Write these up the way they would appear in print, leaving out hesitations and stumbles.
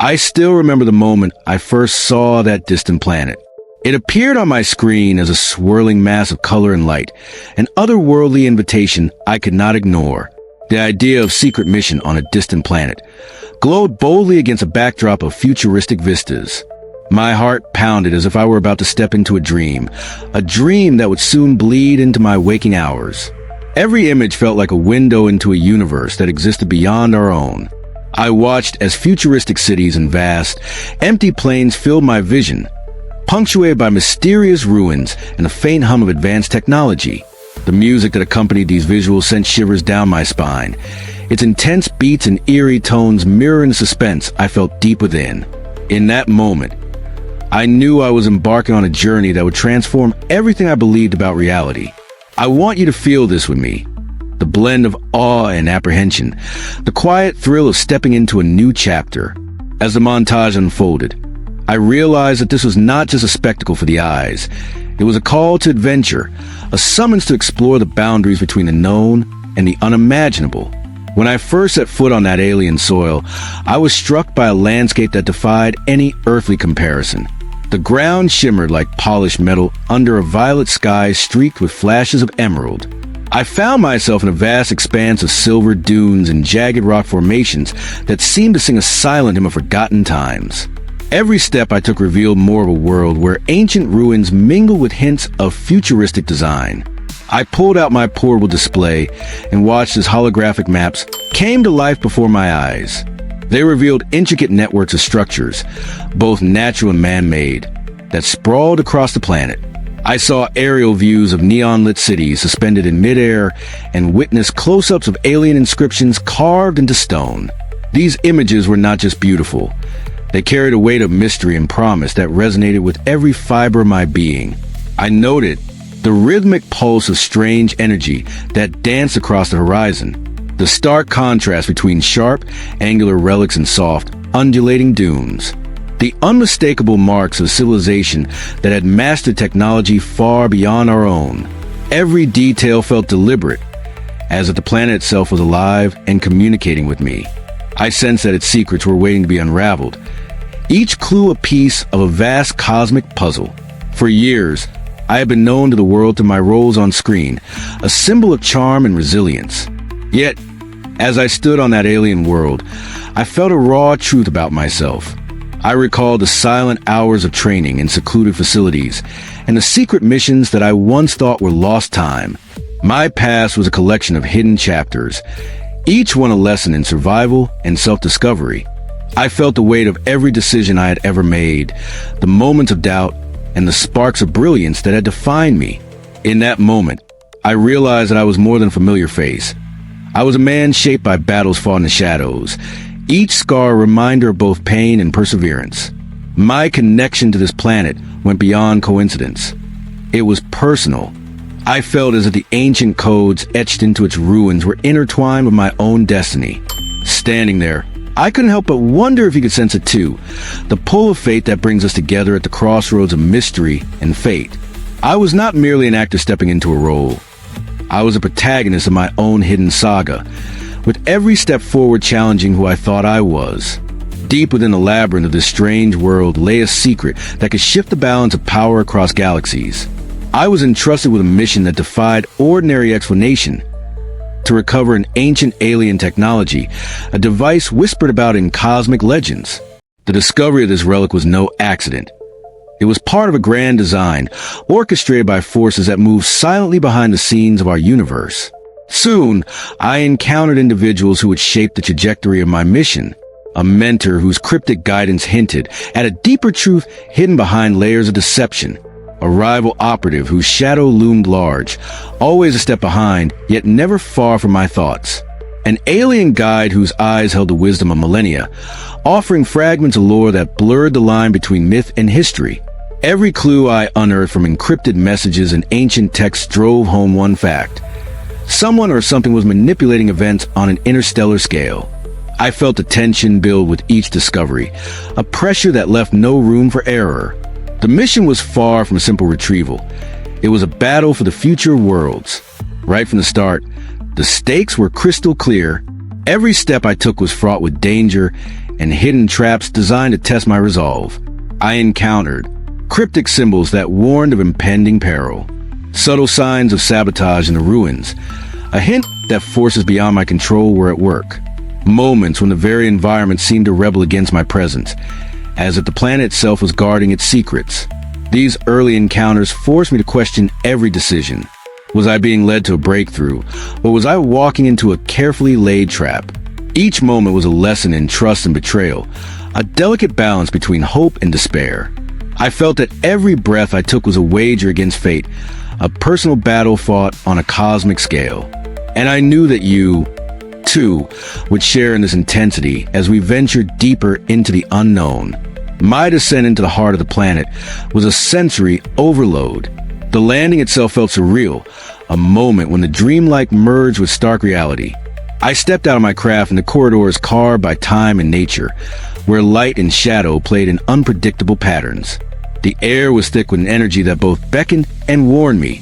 I still remember the moment I first saw that distant planet. It appeared on my screen as a swirling mass of color and light, an otherworldly invitation I could not ignore. The idea of secret mission on a distant planet glowed boldly against a backdrop of futuristic vistas. My heart pounded as if I were about to step into a dream that would soon bleed into my waking hours. Every image felt like a window into a universe that existed beyond our own. I watched as futuristic cities and vast, empty plains filled my vision, punctuated by mysterious ruins and a faint hum of advanced technology. The music that accompanied these visuals sent shivers down my spine. Its intense beats and eerie tones mirroring the suspense I felt deep within. In that moment, I knew I was embarking on a journey that would transform everything I believed about reality. I want you to feel this with me. The blend of awe and apprehension, the quiet thrill of stepping into a new chapter. As the montage unfolded, I realized that this was not just a spectacle for the eyes. It was a call to adventure, a summons to explore the boundaries between the known and the unimaginable. When I first set foot on that alien soil, I was struck by a landscape that defied any earthly comparison. The ground shimmered like polished metal under a violet sky streaked with flashes of emerald. I found myself in a vast expanse of silver dunes and jagged rock formations that seemed to sing a silent hymn of forgotten times. Every step I took revealed more of a world where ancient ruins mingled with hints of futuristic design. I pulled out my portable display and watched as holographic maps came to life before my eyes. They revealed intricate networks of structures, both natural and man-made, that sprawled across the planet. I saw aerial views of neon-lit cities suspended in midair and witnessed close-ups of alien inscriptions carved into stone. These images were not just beautiful. They carried a weight of mystery and promise that resonated with every fiber of my being. I noted the rhythmic pulse of strange energy that danced across the horizon, the stark contrast between sharp, angular relics and soft, undulating dunes. The unmistakable marks of civilization that had mastered technology far beyond our own. Every detail felt deliberate, as if the planet itself was alive and communicating with me. I sensed that its secrets were waiting to be unraveled, each clue a piece of a vast cosmic puzzle. For years, I had been known to the world through my roles on screen, a symbol of charm and resilience. Yet, as I stood on that alien world, I felt a raw truth about myself. I recalled the silent hours of training in secluded facilities and the secret missions that I once thought were lost time. My past was a collection of hidden chapters, each one a lesson in survival and self-discovery. I felt the weight of every decision I had ever made, the moments of doubt, and the sparks of brilliance that had defined me. In that moment, I realized that I was more than a familiar face. I was a man shaped by battles fought in the shadows, each scar a reminder of both pain and perseverance. My connection to this planet went beyond coincidence. It was personal. I felt as if the ancient codes etched into its ruins were intertwined with my own destiny. Standing there, I couldn't help but wonder if you could sense it too, the pull of fate that brings us together at the crossroads of mystery and fate. I was not merely an actor stepping into a role. I was a protagonist of my own hidden saga, with every step forward challenging who I thought I was. Deep within the labyrinth of this strange world lay a secret that could shift the balance of power across galaxies. I was entrusted with a mission that defied ordinary explanation: to recover an ancient alien technology, a device whispered about in cosmic legends. The discovery of this relic was no accident. It was part of a grand design, orchestrated by forces that moved silently behind the scenes of our universe. Soon, I encountered individuals who would shape the trajectory of my mission. A mentor whose cryptic guidance hinted at a deeper truth hidden behind layers of deception. A rival operative whose shadow loomed large, always a step behind, yet never far from my thoughts. An alien guide whose eyes held the wisdom of millennia, offering fragments of lore that blurred the line between myth and history. Every clue I unearthed from encrypted messages and ancient texts drove home one fact: someone or something was manipulating events on an interstellar scale. I felt the tension build with each discovery, a pressure that left no room for error. The mission was far from a simple retrieval. It was a battle for the future of worlds. Right from the start, the stakes were crystal clear. Every step I took was fraught with danger, and hidden traps designed to test my resolve. I encountered cryptic symbols that warned of impending peril, subtle signs of sabotage in the ruins, a hint that forces beyond my control were at work, moments when the very environment seemed to rebel against my presence, as if the planet itself was guarding its secrets. These early encounters forced me to question every decision. Was I being led to a breakthrough, or was I walking into a carefully laid trap? Each moment was a lesson in trust and betrayal, a delicate balance between hope and despair. I felt that every breath I took was a wager against fate, a personal battle fought on a cosmic scale. And I knew that you, too, would share in this intensity as we ventured deeper into the unknown. My descent into the heart of the planet was a sensory overload. The landing itself felt surreal, a moment when the dreamlike merged with stark reality. I stepped out of my craft into corridors carved by time and nature, where light and shadow played in unpredictable patterns. The air was thick with an energy that both beckoned and warned me,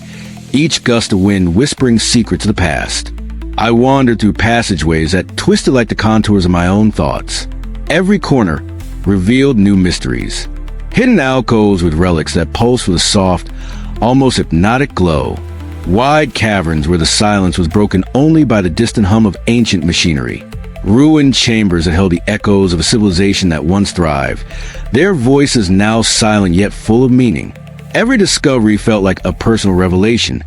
each gust of wind whispering secrets of the past. I wandered through passageways that twisted like the contours of my own thoughts. Every corner revealed new mysteries, hidden alcoves with relics that pulsed with a soft, almost hypnotic glow, wide caverns where the silence was broken only by the distant hum of ancient machinery, ruined chambers that held the echoes of a civilization that once thrived, their voices now silent yet full of meaning. Every discovery felt like a personal revelation,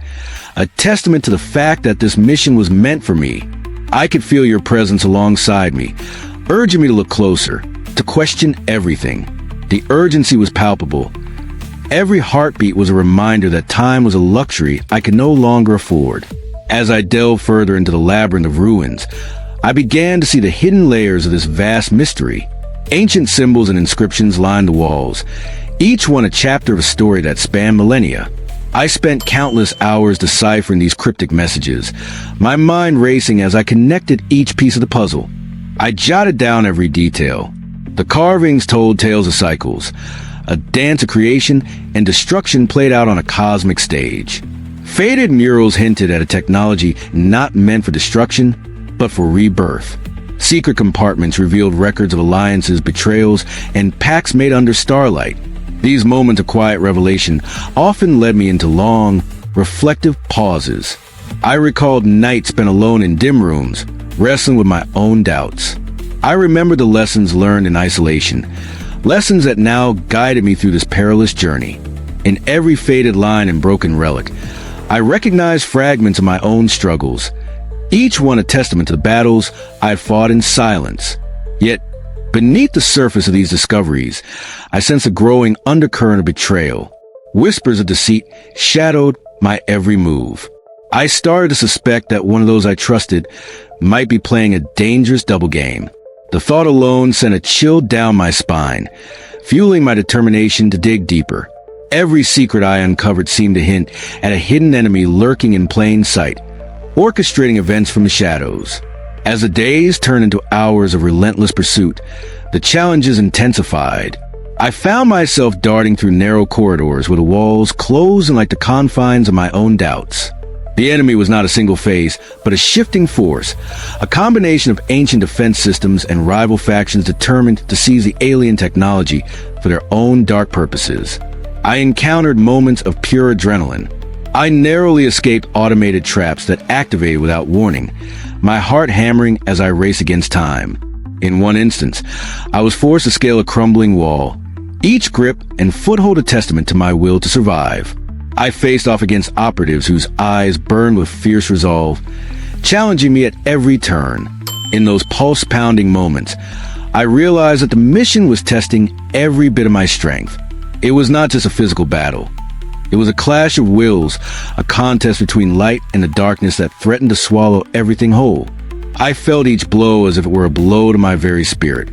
a testament to the fact that this mission was meant for me. I could feel your presence alongside me, urging me to look closer, to question everything. The urgency was palpable. Every heartbeat was a reminder that time was a luxury I could no longer afford. As I delved further into the labyrinth of ruins, I began to see the hidden layers of this vast mystery. Ancient symbols and inscriptions lined the walls, each one a chapter of a story that spanned millennia. I spent countless hours deciphering these cryptic messages, my mind racing as I connected each piece of the puzzle. I jotted down every detail. The carvings told tales of cycles, a dance of creation and destruction played out on a cosmic stage. Faded murals hinted at a technology not meant for destruction, but for rebirth. Secret compartments revealed records of alliances, betrayals, and pacts made under starlight. These moments of quiet revelation often led me into long, reflective pauses. I recalled nights spent alone in dim rooms, wrestling with my own doubts. I remembered the lessons learned in isolation, lessons that now guided me through this perilous journey. In every faded line and broken relic, I recognized fragments of my own struggles, each one a testament to the battles I had fought in silence. Yet, beneath the surface of these discoveries, I sensed a growing undercurrent of betrayal. Whispers of deceit shadowed my every move. I started to suspect that one of those I trusted might be playing a dangerous double game. The thought alone sent a chill down my spine, fueling my determination to dig deeper. Every secret I uncovered seemed to hint at a hidden enemy lurking in plain sight, orchestrating events from the shadows. As the days turned into hours of relentless pursuit, the challenges intensified. I found myself darting through narrow corridors where the walls closed in like the confines of my own doubts. The enemy was not a single face, but a shifting force, a combination of ancient defense systems and rival factions determined to seize the alien technology for their own dark purposes. I encountered moments of pure adrenaline. I narrowly escaped automated traps that activated without warning, my heart hammering as I raced against time. In one instance, I was forced to scale a crumbling wall, each grip and foothold a testament to my will to survive. I faced off against operatives whose eyes burned with fierce resolve, challenging me at every turn. In those pulse-pounding moments, I realized that the mission was testing every bit of my strength. It was not just a physical battle. It was a clash of wills, a contest between light and the darkness that threatened to swallow everything whole. I felt each blow as if it were a blow to my very spirit.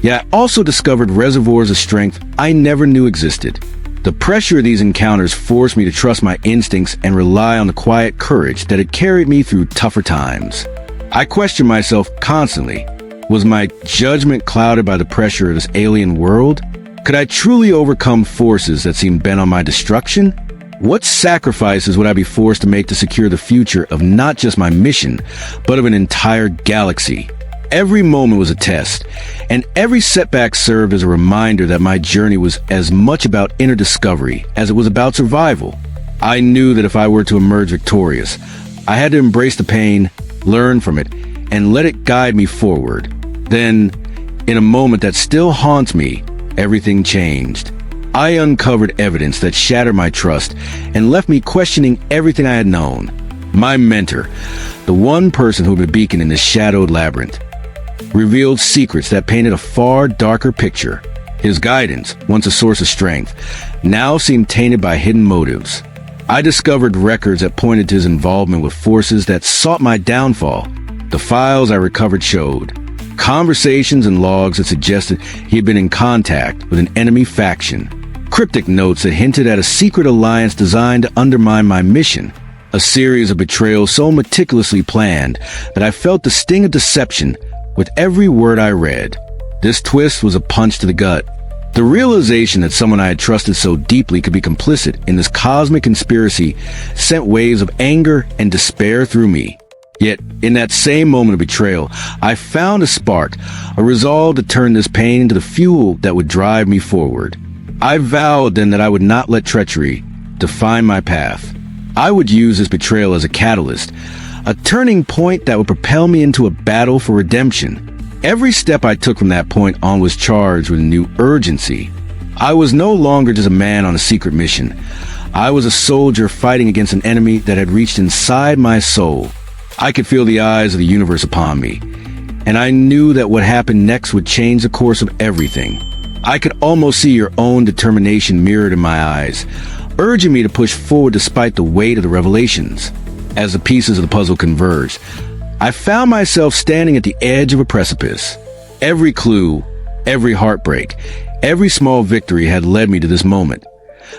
Yet I also discovered reservoirs of strength I never knew existed. The pressure of these encounters forced me to trust my instincts and rely on the quiet courage that had carried me through tougher times. I questioned myself constantly. Was my judgment clouded by the pressure of this alien world? Could I truly overcome forces that seemed bent on my destruction? What sacrifices would I be forced to make to secure the future of not just my mission, but of an entire galaxy? Every moment was a test, and every setback served as a reminder that my journey was as much about inner discovery as it was about survival. I knew that if I were to emerge victorious, I had to embrace the pain, learn from it, and let it guide me forward. Then, in a moment that still haunts me, everything changed. I uncovered evidence that shattered my trust and left me questioning everything I had known. My mentor, the one person who had been a beacon in this shadowed labyrinth, revealed secrets that painted a far darker picture. His guidance, once a source of strength, now seemed tainted by hidden motives. I discovered records that pointed to his involvement with forces that sought my downfall. The files I recovered showed conversations and logs that suggested he had been in contact with an enemy faction, cryptic notes that hinted at a secret alliance designed to undermine my mission, a series of betrayals so meticulously planned that I felt the sting of deception with every word I read. This twist was a punch to the gut. The realization that someone I had trusted so deeply could be complicit in this cosmic conspiracy sent waves of anger and despair through me. Yet, in that same moment of betrayal, I found a spark, a resolve to turn this pain into the fuel that would drive me forward. I vowed then that I would not let treachery define my path. I would use this betrayal as a catalyst, a turning point that would propel me into a battle for redemption. Every step I took from that point on was charged with a new urgency. I was no longer just a man on a secret mission. I was a soldier fighting against an enemy that had reached inside my soul. I could feel the eyes of the universe upon me, and I knew that what happened next would change the course of everything. I could almost see your own determination mirrored in my eyes, urging me to push forward despite the weight of the revelations. As the pieces of the puzzle converged, I found myself standing at the edge of a precipice. Every clue, every heartbreak, every small victory had led me to this moment.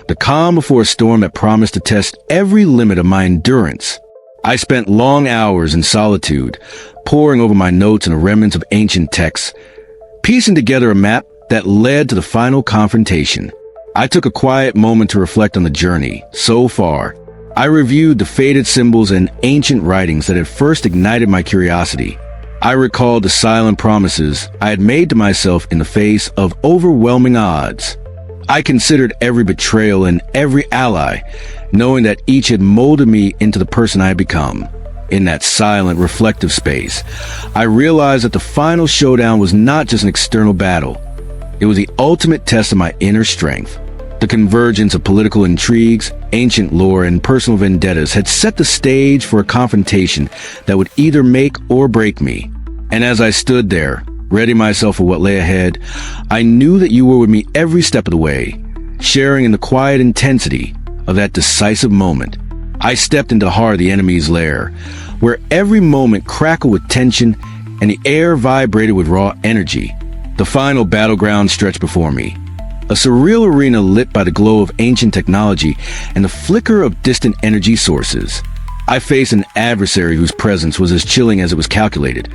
The calm before a storm that promised to test every limit of my endurance. I spent long hours in solitude, poring over my notes and the remnants of ancient texts, piecing together a map that led to the final confrontation. I took a quiet moment to reflect on the journey so far. I reviewed the faded symbols and ancient writings that had first ignited my curiosity. I recalled the silent promises I had made to myself in the face of overwhelming odds. I considered every betrayal and every ally, knowing that each had molded me into the person I had become. In that silent, reflective space, I realized that the final showdown was not just an external battle. It was the ultimate test of my inner strength. The convergence of political intrigues, ancient lore, and personal vendettas had set the stage for a confrontation that would either make or break me. And as I stood there, readying myself for what lay ahead, I knew that you were with me every step of the way, sharing in the quiet intensity of that decisive moment. I stepped into the heart of the enemy's lair, where every moment crackled with tension and the air vibrated with raw energy. The final battleground stretched before me, a surreal arena lit by the glow of ancient technology and the flicker of distant energy sources. I faced an adversary whose presence was as chilling as it was calculated,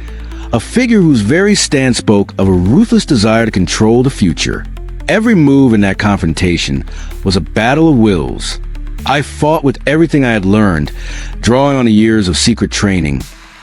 a figure whose very stance spoke of a ruthless desire to control the future. Every move in that confrontation was a battle of wills. I fought with everything I had learned, drawing on the years of secret training,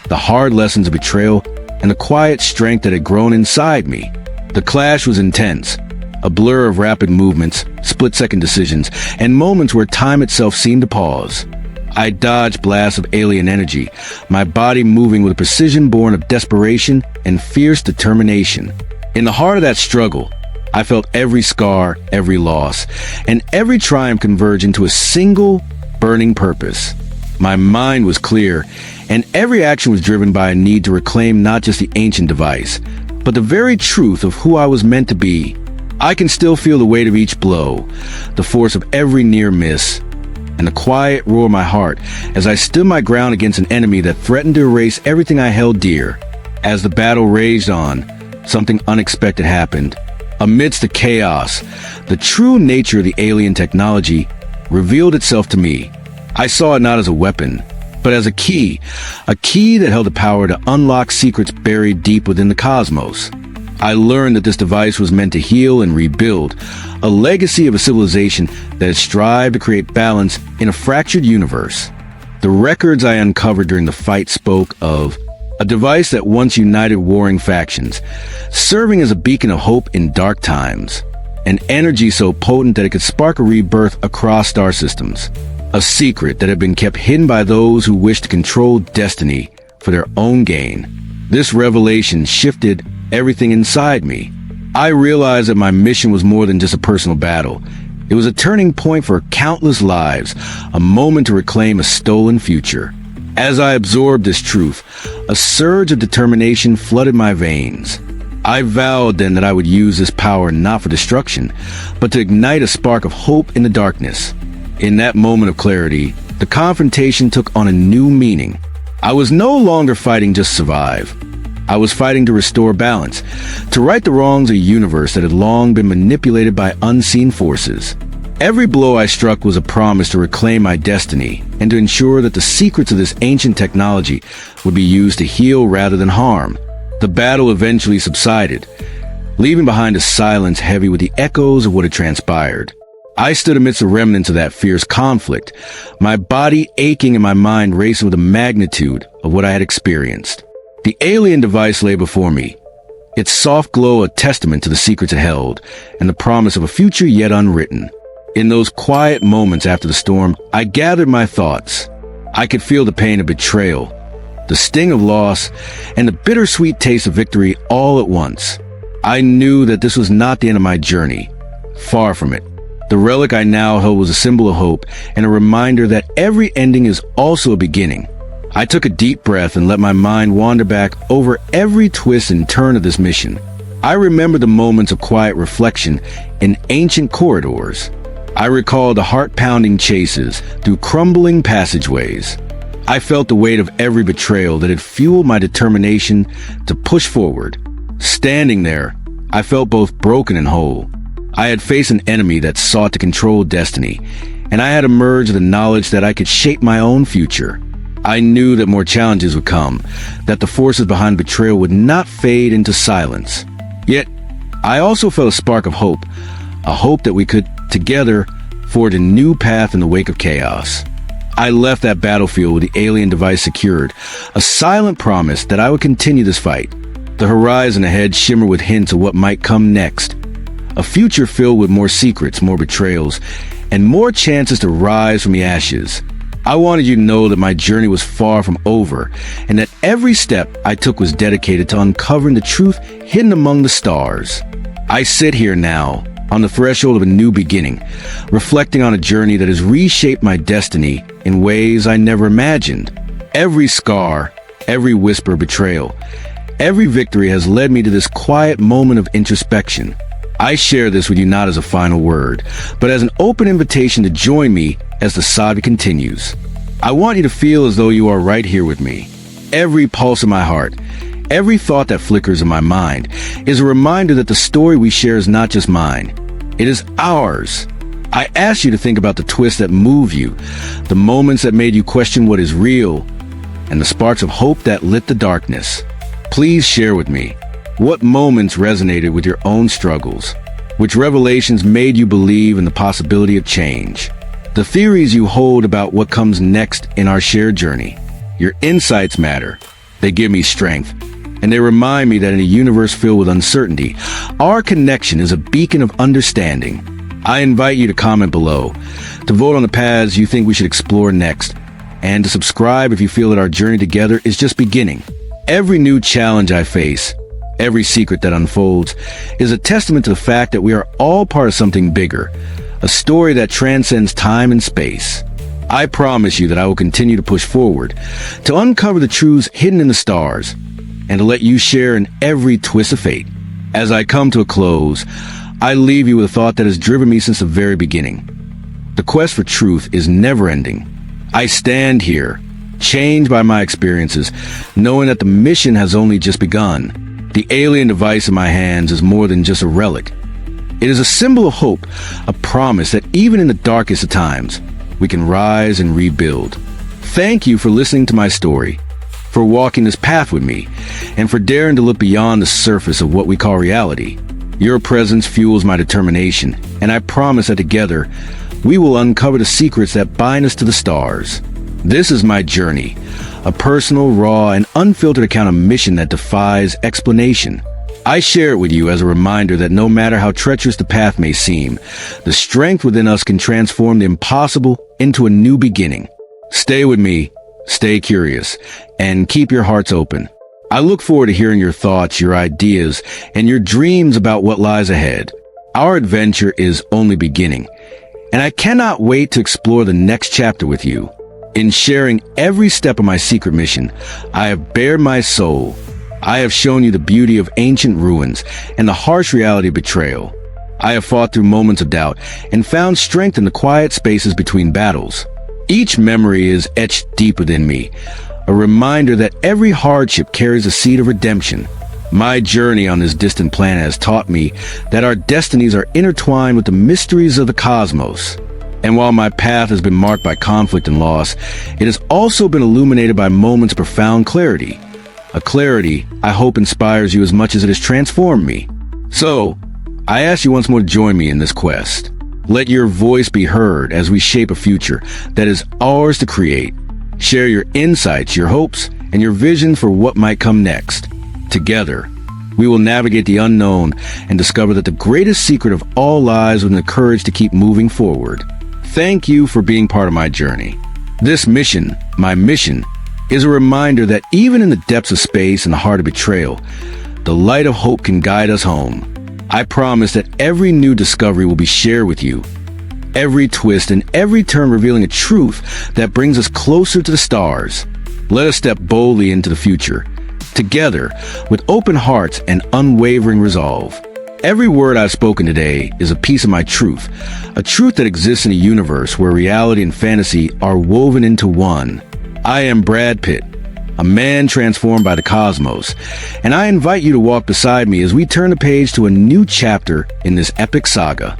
the hard lessons of betrayal, and the quiet strength that had grown inside me. The clash was intense, a blur of rapid movements, split-second decisions, and moments where time itself seemed to pause. I dodged blasts of alien energy, my body moving with a precision born of desperation and fierce determination. In the heart of that struggle, I felt every scar, every loss, and every triumph converge into a single, burning purpose. My mind was clear, and every action was driven by a need to reclaim not just the ancient device, but the very truth of who I was meant to be. I can still feel the weight of each blow, the force of every near miss, and the quiet roar of my heart as I stood my ground against an enemy that threatened to erase everything I held dear. As the battle raged on, something unexpected happened. Amidst the chaos, the true nature of the alien technology revealed itself to me. I saw it not as a weapon, but as a key that held the power to unlock secrets buried deep within the cosmos. I learned that this device was meant to heal and rebuild, a legacy of a civilization that had strived to create balance in a fractured universe. The records I uncovered during the fight spoke of a device that once united warring factions, serving as a beacon of hope in dark times, an energy so potent that it could spark a rebirth across star systems, a secret that had been kept hidden by those who wished to control destiny for their own gain. This revelation shifted everything inside me. I realized that my mission was more than just a personal battle. It was a turning point for countless lives, a moment to reclaim a stolen future. As I absorbed this truth, a surge of determination flooded my veins. I vowed then that I would use this power not for destruction, but to ignite a spark of hope in the darkness. In that moment of clarity, the confrontation took on a new meaning. I was no longer fighting just to survive. I was fighting to restore balance, to right the wrongs of a universe that had long been manipulated by unseen forces. Every blow I struck was a promise to reclaim my destiny and to ensure that the secrets of this ancient technology would be used to heal rather than harm. The battle eventually subsided, leaving behind a silence heavy with the echoes of what had transpired. I stood amidst the remnants of that fierce conflict, my body aching and my mind racing with the magnitude of what I had experienced. The alien device lay before me, its soft glow a testament to the secrets it held and the promise of a future yet unwritten. In those quiet moments after the storm, I gathered my thoughts. I could feel the pain of betrayal, the sting of loss, and the bittersweet taste of victory all at once. I knew that this was not the end of my journey. Far from it. The relic I now held was a symbol of hope and a reminder that every ending is also a beginning. I took a deep breath and let my mind wander back over every twist and turn of this mission. I remember the moments of quiet reflection in ancient corridors. I recalled the heart-pounding chases through crumbling passageways. I felt the weight of every betrayal that had fueled my determination to push forward. Standing there, I felt both broken and whole. I had faced an enemy that sought to control destiny, and I had emerged with the knowledge that I could shape my own future. I knew that more challenges would come, that the forces behind betrayal would not fade into silence. Yet, I also felt a spark of hope, a hope that we could, together, forge a new path in the wake of chaos. I left that battlefield with the alien device secured, a silent promise that I would continue this fight. The horizon ahead shimmered with hints of what might come next. A future filled with more secrets, more betrayals, and more chances to rise from the ashes. I wanted you to know that my journey was far from over, and that every step I took was dedicated to uncovering the truth hidden among the stars. I sit here now, on the threshold of a new beginning, reflecting on a journey that has reshaped my destiny in ways I never imagined. Every scar, every whisper of betrayal, every victory has led me to this quiet moment of introspection. I share this with you not as a final word, but as an open invitation to join me as the saga continues. I want you to feel as though you are right here with me. Every pulse of my heart, every thought that flickers in my mind is a reminder that the story we share is not just mine. It is ours. I ask you to think about the twists that move you, the moments that made you question what is real, and the sparks of hope that lit the darkness. Please share with me what moments resonated with your own struggles, which revelations made you believe in the possibility of change, the theories you hold about what comes next in our shared journey. Your insights matter. They give me strength, and they remind me that in a universe filled with uncertainty, our connection is a beacon of understanding. I invite you to comment below, to vote on the paths you think we should explore next, and to subscribe if you feel that our journey together is just beginning. Every new challenge I face, every secret that unfolds, is a testament to the fact that we are all part of something bigger, a story that transcends time and space. I promise you that I will continue to push forward, to uncover the truths hidden in the stars, and to let you share in every twist of fate. As I come to a close, I leave you with a thought that has driven me since the very beginning. The quest for truth is never ending. I stand here, changed by my experiences, knowing that the mission has only just begun. The alien device in my hands is more than just a relic. It is a symbol of hope, a promise that even in the darkest of times, we can rise and rebuild. Thank you for listening to my story, for walking this path with me, and for daring to look beyond the surface of what we call reality. Your presence fuels my determination, and I promise that together, we will uncover the secrets that bind us to the stars. This is my journey, a personal, raw, and unfiltered account of a mission that defies explanation. I share it with you as a reminder that no matter how treacherous the path may seem, the strength within us can transform the impossible into a new beginning. Stay with me, stay curious, and keep your hearts open. I look forward to hearing your thoughts, your ideas, and your dreams about what lies ahead. Our adventure is only beginning, and I cannot wait to explore the next chapter with you. In sharing every step of my secret mission, I have bared my soul. I have shown you the beauty of ancient ruins and the harsh reality of betrayal. I have fought through moments of doubt and found strength in the quiet spaces between battles. Each memory is etched deep within me, a reminder that every hardship carries a seed of redemption. My journey on this distant planet has taught me that our destinies are intertwined with the mysteries of the cosmos. And while my path has been marked by conflict and loss, it has also been illuminated by moments of profound clarity. A clarity I hope inspires you as much as it has transformed me. So, I ask you once more to join me in this quest. Let your voice be heard as we shape a future that is ours to create. Share your insights, your hopes, and your vision for what might come next. Together, we will navigate the unknown and discover that the greatest secret of all lies within the courage to keep moving forward. Thank you for being part of my journey. This mission, my mission, is a reminder that even in the depths of space and the heart of betrayal, the light of hope can guide us home. I promise that every new discovery will be shared with you, every twist and every turn revealing a truth that brings us closer to the stars. Let us step boldly into the future, together with open hearts and unwavering resolve. Every word I've spoken today is a piece of my truth, a truth that exists in a universe where reality and fantasy are woven into one. I am Brad Pitt, a man transformed by the cosmos, and I invite you to walk beside me as we turn the page to a new chapter in this epic saga.